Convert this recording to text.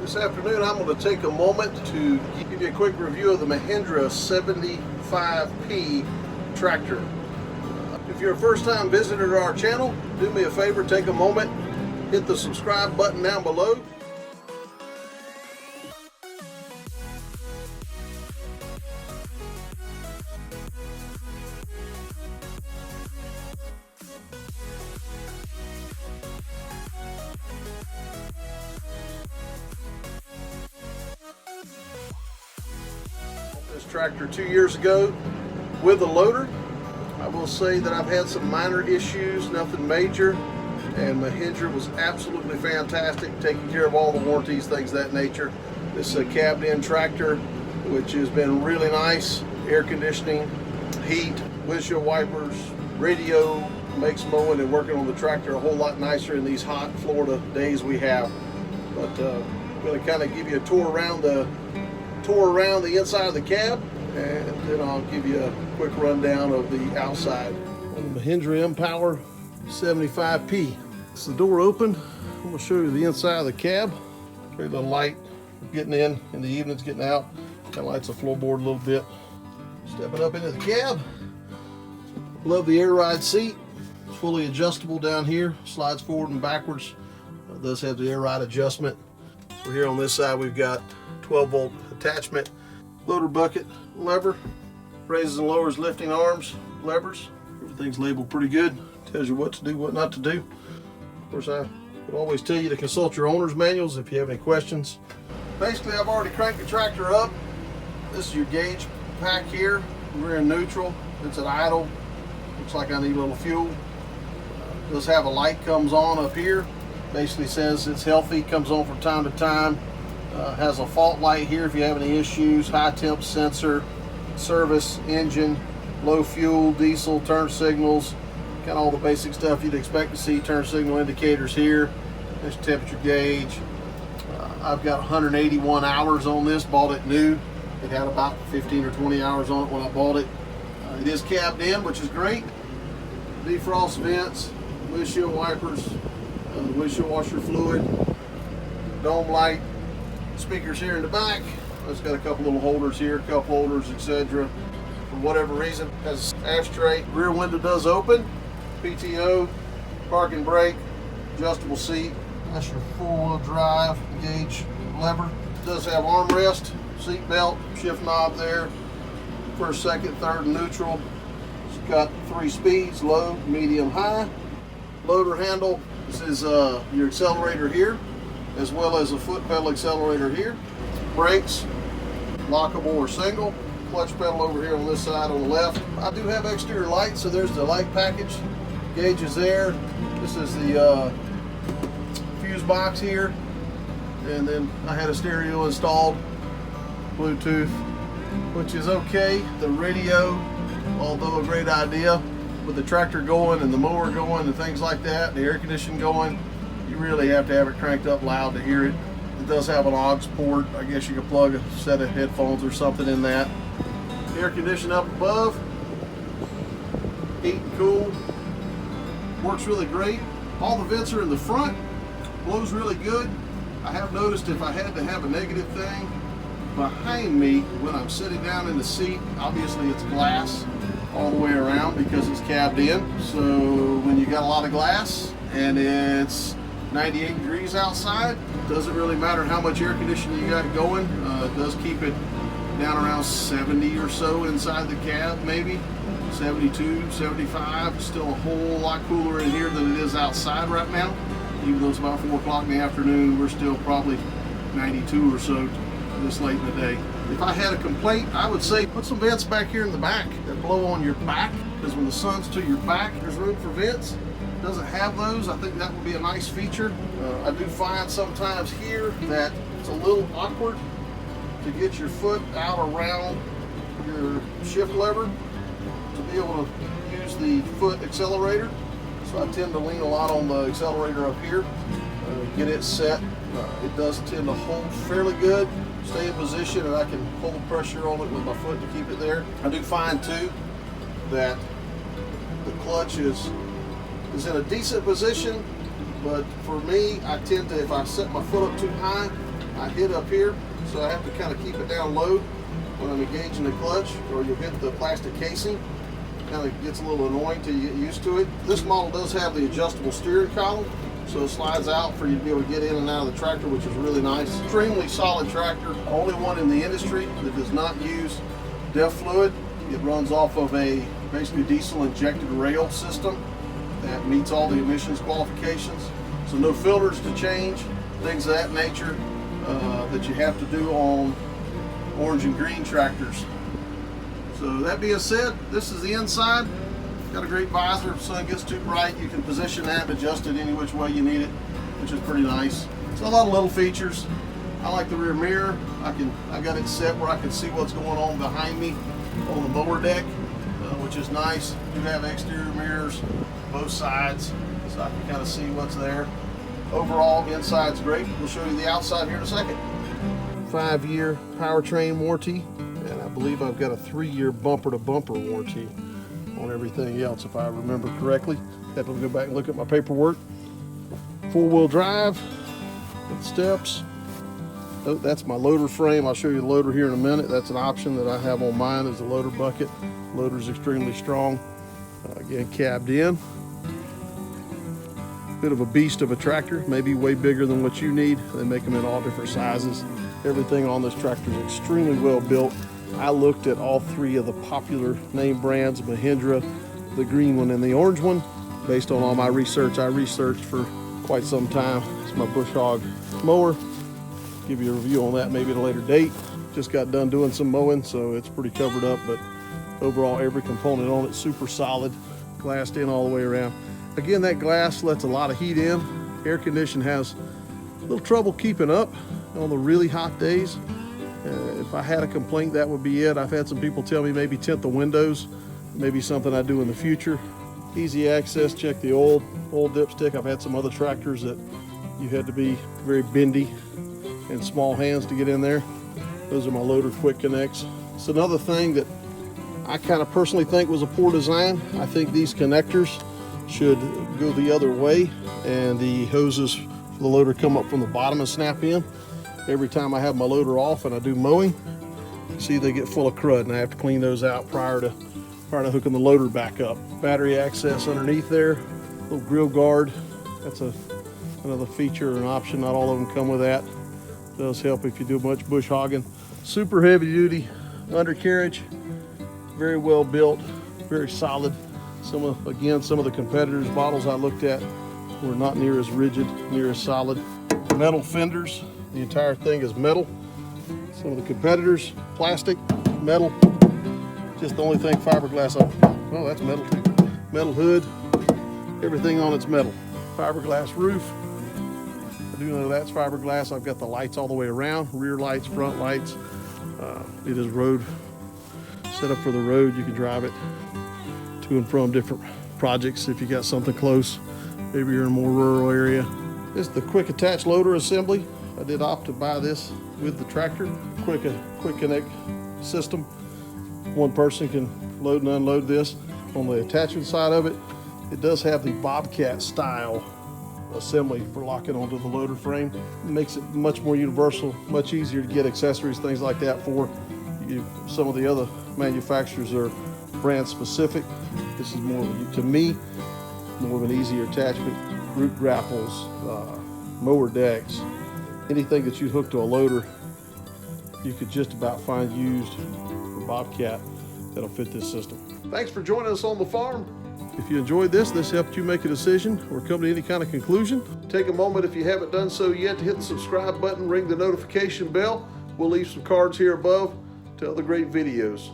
This afternoon I'm going to take a moment to give you a quick review of the Mahindra 75P tractor. If you're a first-time visitor to our channel, do me a favor, take a moment, hit the subscribe button down below. This tractor 2 years ago with a loader. I will say that I've had some minor issues, nothing major, and Mahindra was absolutely fantastic, taking care of all the warranties, things of that nature. This is a cabbed-in tractor, which has been really nice. Air conditioning, heat, windshield wipers, radio, makes mowing and working on the tractor a whole lot nicer in these hot Florida days we have. But I'm going to kind of give you a tour around the inside of the cab, and then I'll give you a quick rundown of the outside. On the Mahindra MPower 75P. It's the door open. I'm going to show you the inside of the cab. Very little light getting in the evenings, getting out. Kind of lights the floorboard a little bit. Stepping up into the cab. Love the air ride seat. It's fully adjustable down here. Slides forward and backwards. It does have the air ride adjustment. We're here on this side. We've got 12-volt attachment, loader bucket lever, raises and lowers lifting arms, levers. Everything's labeled pretty good. Tells you what to do, what not to do. Of course, I would always tell you to consult your owner's manuals if you have any questions. Basically, I've already cranked the tractor up. This is your gauge pack here. We're in neutral. It's at idle. Looks like I need a little fuel. Does have a light comes on up here. Basically says it's healthy, comes on from time to time. Has a fault light here if you have any issues, high temp sensor, service, engine, low fuel, diesel, turn signals, kind of all the basic stuff you'd expect to see. Turn signal indicators here. There's temperature gauge. I've got 181 hours on this, bought it new. It had about 15 or 20 hours on it when I bought it. It is cabbed in, which is great. Defrost vents, windshield wipers, windshield washer fluid, dome light, speakers here in the back. It's got a couple little holders here, cup holders, etc. For whatever reason, has an ashtray. Rear window does open. PTO, park and brake, adjustable seat. That's your four-wheel drive gauge lever. It does have armrest, seat belt, shift knob there. First, second, third, and neutral. It's got 3 speeds, low, medium, high. Loader handle. This is your accelerator here, as well as a foot pedal accelerator here. Brakes, lockable or single. Clutch pedal over here on this side on the left. I do have exterior lights, so there's the light package. Gauge is there. This is the fuse box here. And then I had a stereo installed, Bluetooth, which is okay. The radio, although a great idea, with the tractor going and the mower going and things like that, and the air conditioning going, you really have to have it cranked up loud to hear it. It does have an aux port. I guess you could plug a set of headphones or something in that. Air conditioning up above. Heat and cool. Works really great. All the vents are in the front. Blows really good. I have noticed if I had to have a negative thing, behind me when I'm sitting down in the seat, obviously it's glass all the way around because it's cabbed in. So when you got a lot of glass and it's 98 degrees outside, doesn't really matter how much air conditioning you got going. It does keep it down around 70 or so inside the cab, maybe 72, 75. Still a whole lot cooler in here than it is outside right now. Even though it's about 4 o'clock in the afternoon, we're still probably 92 or so this late in the day. If I had a complaint, I would say put some vents back here in the back that blow on your back, because when the sun's to your back, there's room for vents. It doesn't have those. I think that would be a nice feature. I do find sometimes here that it's a little awkward to get your foot out around your shift lever to be able to use the foot accelerator. So I tend to lean a lot on the accelerator up here, get it set. It does tend to hold fairly good, stay in position, and I can hold pressure on it with my foot to keep it there. I do find too that the clutch is in a decent position, but for me, I tend to, if I set my foot up too high, I hit up here, so I have to kind of keep it down low when I'm engaging the clutch, or you'll hit the plastic casing. Kind of gets a little annoying till you get used to it. This model does have the adjustable steering column, so it slides out for you to be able to get in and out of the tractor, which is really nice. Extremely solid tractor. Only one in the industry that does not use DEF fluid. It runs off of a basically diesel injected rail system that meets all the emissions qualifications. So no filters to change, things of that nature that you have to do on orange and green tractors. So that being said, this is the inside. Got a great visor. If the sun gets too bright, you can position that and adjust it any which way you need it, which is pretty nice. So a lot of little features. I like the rear mirror. I got it set where I can see what's going on behind me on the mower deck, which is nice. I do have exterior mirrors both sides, so I can kind of see what's there. Overall, inside's great. We'll show you the outside here in a second. 5-year powertrain warranty, and I believe I've got a 3-year bumper-to-bumper warranty on everything else, if I remember correctly. Have to go back and look at my paperwork. 4-wheel drive with steps. Oh, that's my loader frame. I'll show you the loader here in a minute. That's an option that I have on mine, is the loader bucket. Loader's extremely strong. Again, cabbed in. Bit of a beast of a tractor, maybe way bigger than what you need. They make them in all different sizes. Everything on this tractor is extremely well built. I looked at all 3 of the popular name brands, Mahindra, the green one and the orange one. Based on all my research, I researched for quite some time. It's my bush hog mower. Give you a review on that maybe at a later date. Just got done doing some mowing, so it's pretty covered up, but overall every component on it super solid, glassed in all the way around. Again, that glass lets a lot of heat in. Air conditioning has a little trouble keeping up on the really hot days. If I had a complaint, that would be it. I've had some people tell me maybe tint the windows, maybe something I do in the future. Easy access, check the oil dipstick. I've had some other tractors that you had to be very bendy and small hands to get in there. Those are my loader quick connects. It's another thing that I kind of personally think was a poor design. I think these connectors should go the other way, and the hoses for the loader come up from the bottom and snap in. Every time I have my loader off and I do mowing, see, they get full of crud, and I have to clean those out prior to hooking the loader back up. Battery access underneath there, little grill guard. That's another feature or an option. Not all of them come with that. Does help if you do much bush hogging. Super heavy duty undercarriage, very well built, very solid. Some of the competitors' models I looked at were not near as rigid, near as solid. Metal fenders, the entire thing is metal. Some of the competitors, plastic, metal. Just the only thing fiberglass on. Oh, that's metal too. Metal hood, everything on it's metal. Fiberglass roof. I do know that's fiberglass. I've got the lights all the way around, rear lights, front lights. It is road, set up for the road. You can drive it to and from different projects if you got something close. Maybe you're in a more rural area. This is the quick attach loader assembly. I did opt to buy this with the tractor. Quick connect system. One person can load and unload this. On the attachment side of it, it does have the Bobcat style assembly for locking onto the loader frame. It makes it much more universal, much easier to get accessories, things like that for. Some of the other manufacturers are brand specific. This is more, to me, more of an easier attachment. Root grapples, mower decks, anything that you hook to a loader, you could just about find used for Bobcat that'll fit this system. Thanks for joining us on the farm. If you enjoyed this helped you make a decision or come to any kind of conclusion, take a moment, if you haven't done so yet, to hit the subscribe button, ring the notification bell. We'll leave some cards here above to other great videos.